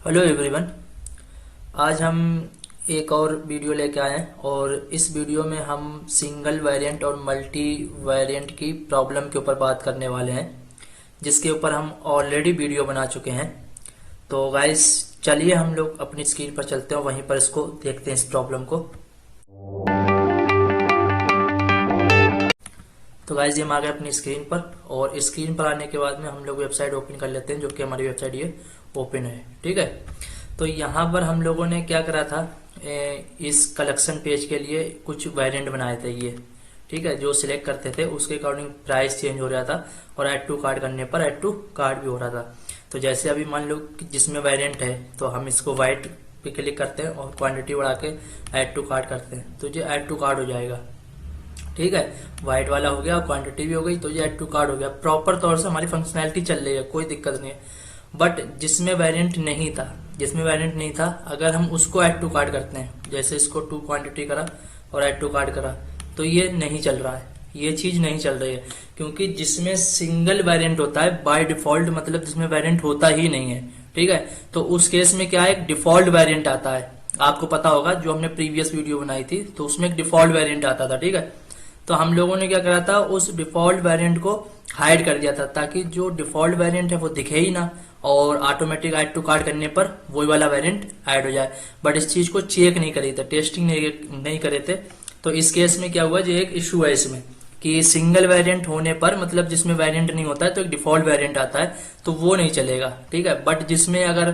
Hello everyone. आज हम एक और वीडियो लेके आए हैं और इस वीडियो में हम सिंगल वेरिएंट और मल्टी वेरिएंट की प्रॉब्लम के ऊपर बात करने वाले हैं, जिसके ऊपर हम ऑलरेडी वीडियो बना चुके हैं। तो गाइस चलिए हम लोग अपनी स्क्रीन पर चलते हैं, वहीं पर इसको देखते हैं इस प्रॉब्लम को। तो गाइस ये हम आ गए अपनी स्क्रीन पर, और स्क्रीन पर आने के बाद में हम लोग वेबसाइट ओपन कर लेते हैं, जो कि हमारी वेबसाइट ये ओपन है। ठीक है, तो यहाँ पर हम लोगों ने क्या करा था, इस कलेक्शन पेज के लिए कुछ वेरिएंट बनाए थे ये। ठीक है, जो सिलेक्ट करते थे उसके अकॉर्डिंग प्राइस चेंज हो रहा था, और ऐड टू कार्ड करने पर ऐड टू कार्ड भी हो रहा था। तो जैसे अभी मान लो कि जिसमें वेरिएंट है तो हम इसको व्हाइट पे क्लिक करते हैं और क्वांटिटी बढ़ा के ऐड टू कार्ड करते हैं, तो ये ऐड टू कार्ड हो जाएगा। ठीक है, व्हाइट वाला हो गया, क्वांटिटी भी हो गई, तो ये ऐड टू कार्ड हो गया। प्रॉपर तौर से हमारी फंक्शनैलिटी चल रही है, कोई दिक्कत नहीं है। बट जिसमें वेरिएंट नहीं था, अगर हम उसको ऐड टू कार्ड करते हैं, जैसे इसको टू क्वांटिटी करा और ऐड टू कार्ड करा, तो ये नहीं चल रहा है, ये चीज नहीं चल रही है। क्योंकि जिसमें सिंगल वेरिएंट होता है बाय डिफॉल्ट, मतलब जिसमें वेरिएंट होता ही नहीं है, ठीक है, तो उस केस में क्या है, एक डिफॉल्ट वेरिएंट आता है। आपको पता होगा, जो हमने प्रीवियस वीडियो बनाई थी तो उसमें एक डिफॉल्ट वेरिएंट आता था। ठीक है, तो हम लोगों ने क्या करा था, उस डिफॉल्ट वेरिएंट को हाइड कर दिया था, ताकि जो डिफॉल्ट वेरिएंट है वो दिखे ही ना, और ऑटोमेटिक ऐड टू कार्ड करने पर वही वाला वेरिएंट ऐड हो जाए। बट इस चीज को चेक नहीं करी थे, टेस्टिंग नहीं करे थे। तो इस केस में क्या हुआ, जो एक इशू है इसमें कि सिंगल वेरिएंट होने पर, मतलब जिसमें वेरिएंट नहीं होता है तो एक डिफॉल्ट वेरिएंट आता है, तो वो नहीं चलेगा। ठीक है, बट जिसमें अगर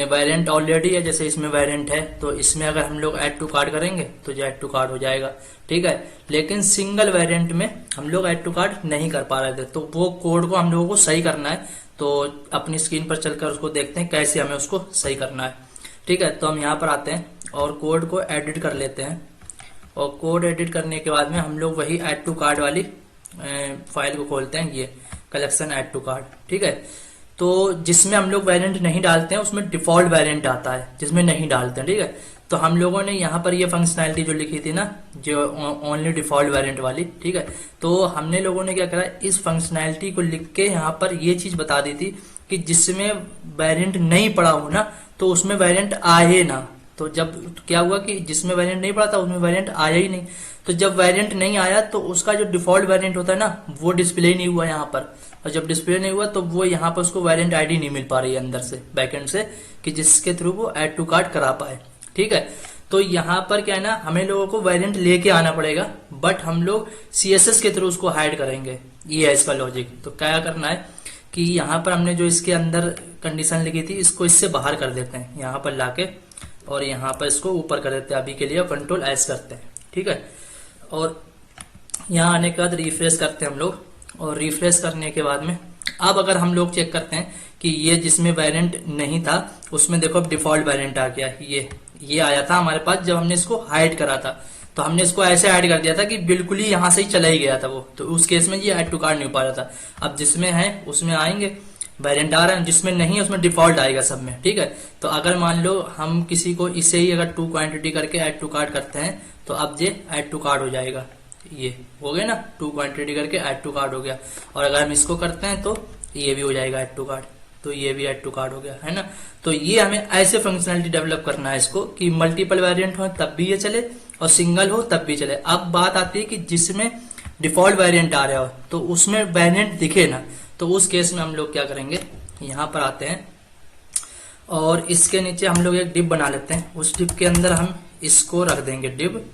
वेरिएंट ऑलरेडी है, जैसे इसमें वेरिएंट है, तो इसमें अगर हम लोग ऐड टू कार्ड करेंगे तो जो ऐड टू कार्ड हो जाएगा। ठीक है, लेकिन सिंगल वेरिएंट में हम लोग ऐड टू कार्ड नहीं कर पा रहे थे, तो वो कोड को हम लोगों को सही करना है। तो अपनी स्क्रीन पर चलकर उसको देखते हैं कैसे हमें उसको सही करना है। ठीक है, तो हम यहाँ पर आते हैं और कोड को एडिट कर लेते हैं, और कोड एडिट करने के बाद में हम लोग वही ऐड टू कार्ड वाली फाइल को खोलते हैं, ये कलेक्शन ऐड टू कार्ड। ठीक है, तो जिसमें हम लोग वेरिएंट नहीं डालते हैं उसमें डिफॉल्ट वेरिएंट आता है, जिसमें नहीं डालते हैं। ठीक है, तो हम लोगों ने यहाँ पर ये फंक्शनैलिटी जो लिखी थी ना, जो ओनली डिफॉल्ट वेरिएंट वाली, ठीक है, तो हमने लोगों ने क्या करा, इस फंक्शनैलिटी को लिख के यहाँ पर ये चीज बता दी थी कि जिसमें वेरिएंट नहीं पड़ा हो ना, तो उसमें वेरिएंट आए ना। तो जब क्या हुआ कि जिसमें वेरिएंट नहीं पड़ा था उसमें वेरिएंट आया ही नहीं, तो जब वेरिएंट नहीं आया तो उसका जो डिफॉल्ट वेरिएंट होता है ना, वो डिस्प्ले नहीं हुआ यहाँ पर, और जब डिस्प्ले नहीं हुआ तो वो यहाँ पर उसको वेरिएंट आईडी नहीं मिल पा रही है अंदर से, बैकएंड से, कि जिसके थ्रू वो ऐड टू कार्ड करा पाए। ठीक है, तो यहाँ पर क्या है ना, हमें लोगों को वेरिएंट लेके आना पड़ेगा, बट हम लोग CSS के थ्रू उसको हाइड करेंगे। ये है इसका लॉजिक। तो क्या करना है कि यहाँ पर हमने जो इसके अंदर कंडीशन लिखी थी, इसको इससे बाहर कर देते हैं, यहाँ पर लाके, और यहाँ पर इसको ऊपर कर देते हैं अभी के लिए, कंट्रोल एस करते हैं। ठीक है, और यहाँ आने के बाद रिफ्रेश करते हैं हम लोग, और रिफ्रेश करने के बाद में अब अगर हम लोग चेक करते हैं कि ये जिसमें वेरिएंट नहीं था उसमें देखो अब डिफॉल्ट वेरिएंट आ गया। ये आया था हमारे पास जब हमने इसको हाइड करा था, तो हमने इसको ऐसे ऐड कर दिया था कि बिल्कुल ही यहाँ से ही चला ही गया था वो, तो उस केस में ये ऐड टू कार्ड नहीं हो पा रहा था। अब जिसमें है उसमें आएंगे, वेरिएंट आ रहा है, जिसमें नहीं है उसमें डिफॉल्ट आएगा सब में। ठीक है, तो अगर मान लो हम किसी को इसे ही अगर टू क्वांटिटी करके ऐड टू कार्ड करते हैं, तो अब ये ऐड टू कार्ड हो जाएगा। ये हो गया ना, टू क्वांटिटी करके ऐड टू कार्ड हो गया। और अगर हम इसको करते हैं तो ये भी हो जाएगा ऐड टू कार्ड, तो ये भी ऐड टू कार्ड हो गया, है ना। तो ये हमें ऐसे फंक्शनैलिटी डेवलप करना है इसको, कि मल्टीपल वेरिएंट हो तब भी ये चले और सिंगल हो तब भी चले। अब बात आती है कि जिसमें डिफॉल्ट वेरिएंट आ रहा हो तो उसमें वेरिएंट दिखे ना, तो उस केस में हम लोग क्या करेंगे, यहाँ पर आते हैं और इसके नीचे हम लोग एक डिव बना लेते हैं। उस डिव के अंदर हम इसको रख देंगे डिव,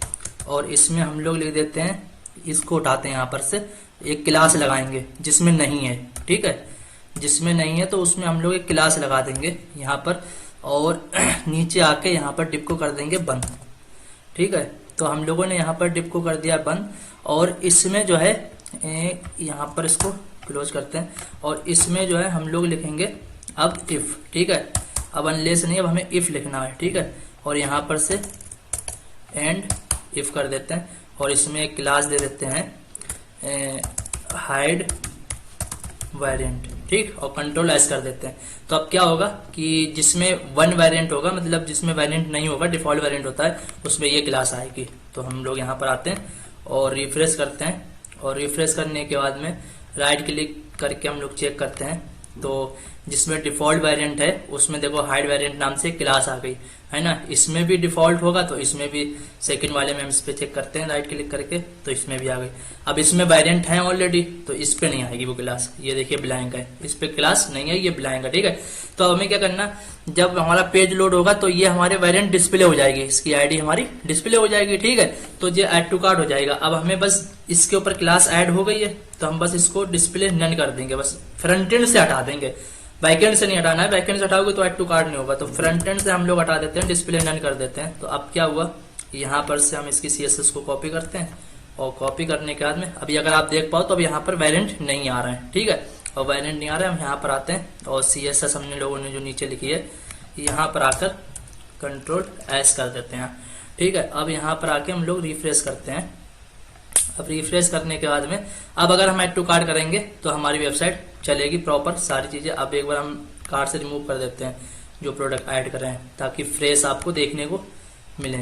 और इसमें हम लोग लिख देते हैं, इसको उठाते हैं यहाँ पर से, एक क्लास लगाएंगे जिसमें नहीं है। ठीक है, जिसमें नहीं है तो उसमें हम लोग एक क्लास लगा देंगे यहाँ पर, और नीचे आके यहाँ पर डिव को कर देंगे बंद। ठीक है, तो हम लोगों ने यहाँ पर डिव को कर दिया बंद, और इसमें जो है यहाँ पर इसको क्लोज करते हैं, और इसमें जो है हम लोग लिखेंगे अब इफ। ठीक है, अब अनलेस नहीं, अब हमें इफ लिखना है। ठीक है, और यहाँ पर से एंड इफ कर देते हैं, और इसमें एक क्लास दे देते हैं हाइड वेरिएंट। ठीक, और कंट्रोल एस कर देते हैं। तो अब क्या होगा कि जिसमें वन वेरिएंट होगा, मतलब जिसमें वेरिएंट नहीं होगा, डिफॉल्ट वेरिएंट होता है, उसमें ये क्लास आएगी। तो हम लोग यहाँ पर आते हैं और रिफ्रेश करते हैं, और रिफ्रेश करने के बाद में राइट क्लिक करके हम लोग चेक करते हैं तो जिसमें डिफॉल्ट वेरिएंट है उसमें देखो हाइड वेरिएंट नाम से क्लास आ गई है ना, इसमें भी डिफॉल्ट होगा तो इसमें भी सेकंड वाले में हम इस पे चेक करते हैं राइट क्लिक करके, तो इसमें भी आ गई। अब इसमें वेरिएंट है ऑलरेडी तो इस पे नहीं आएगी वो क्लास, ये देखिए ब्लैंक है, इस पे क्लास नहीं है, ये ब्लैंक है। ठीक है, तो हमें क्या करना, जब हमारा पेज लोड होगा तो ये हमारे वेरिएंट डिस्प्ले हो जाएगी, इसकी आईडी हमारी डिस्प्ले हो जाएगी। ठीक है, तो ये ऐड टू कार्ट हो जाएगा। अब हमें बस इसके ऊपर क्लास ऐड हो गई है तो हम बस इसको डिस्प्ले नन कर देंगे, बस फ्रंट एंड से हटा देंगे, बैकएंड से नहीं हटाना है, बैकएंड से हटाओगे तो ऐड टू कार्ट नहीं होगा, तो फ्रंट एंड से हम लोग हटा देते हैं, डिस्प्ले नन कर देते हैं। तो अब क्या हुआ, यहाँ पर से हम इसकी CSS को कॉपी करते हैं और कॉपी करने के बाद में अभी अगर आप देख पाओ तो अब यहाँ पर वेरिएंट नहीं आ रहा है। ठीक है, और वेरिएंट नहीं आ रहा है, हम यहाँ पर आते हैं और CSS हमने लोगों ने जो नीचे लिखी है यहाँ पर आकर Ctrl+S कर देते हैं। ठीक है, अब यहाँ पर आके हम लोग रिफ्रेश करते हैं। अब रिफ्रेश करने के बाद में अब अगर हम ऐड टू कार्ट करेंगे तो हमारी वेबसाइट चलेगी प्रॉपर सारी चीजें। अब एक बार हम कार्ट से रिमूव कर देते हैं जो प्रोडक्ट ऐड कर रहे हैं ताकि फ्रेश आपको देखने को मिले।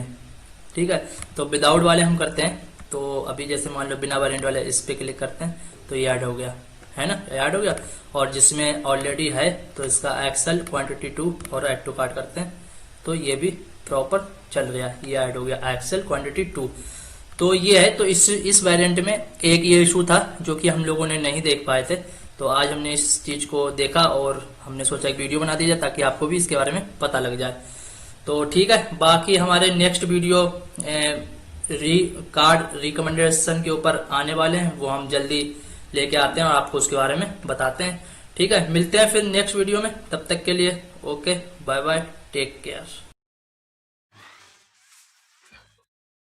ठीक है, तो विदाउट वाले हम करते हैं, तो अभी जैसे मान लो बिना वेरिएंट वाले इस पे क्लिक करते हैं तो ये ऐड हो गया है ना, ऐड हो गया। और जिसमें ऑलरेडी है तो इसका एक्सेल क्वांटिटी 2 और ऐड टू कार्ट करते हैं तो ये भी प्रॉपर चल गया, ये ऐड हो गया एक्सेल क्वांटिटी 2। तो ये है, तो इस वेरिएंट में एक ये इशू था जो कि हम लोगों ने नहीं देख पाए थे, तो आज हमने इस चीज को देखा और हमने सोचा एक वीडियो बना दी जाए ताकि आपको भी इसके बारे में पता लग जाए। तो ठीक है, बाकी हमारे नेक्स्ट वीडियो कार्ड रिकमेंडेशन के ऊपर आने वाले हैं, वो हम जल्दी लेके आते हैं और आपको उसके बारे में बताते हैं। ठीक है, मिलते हैं फिर नेक्स्ट वीडियो में, तब तक के लिए okay bye bye, take care.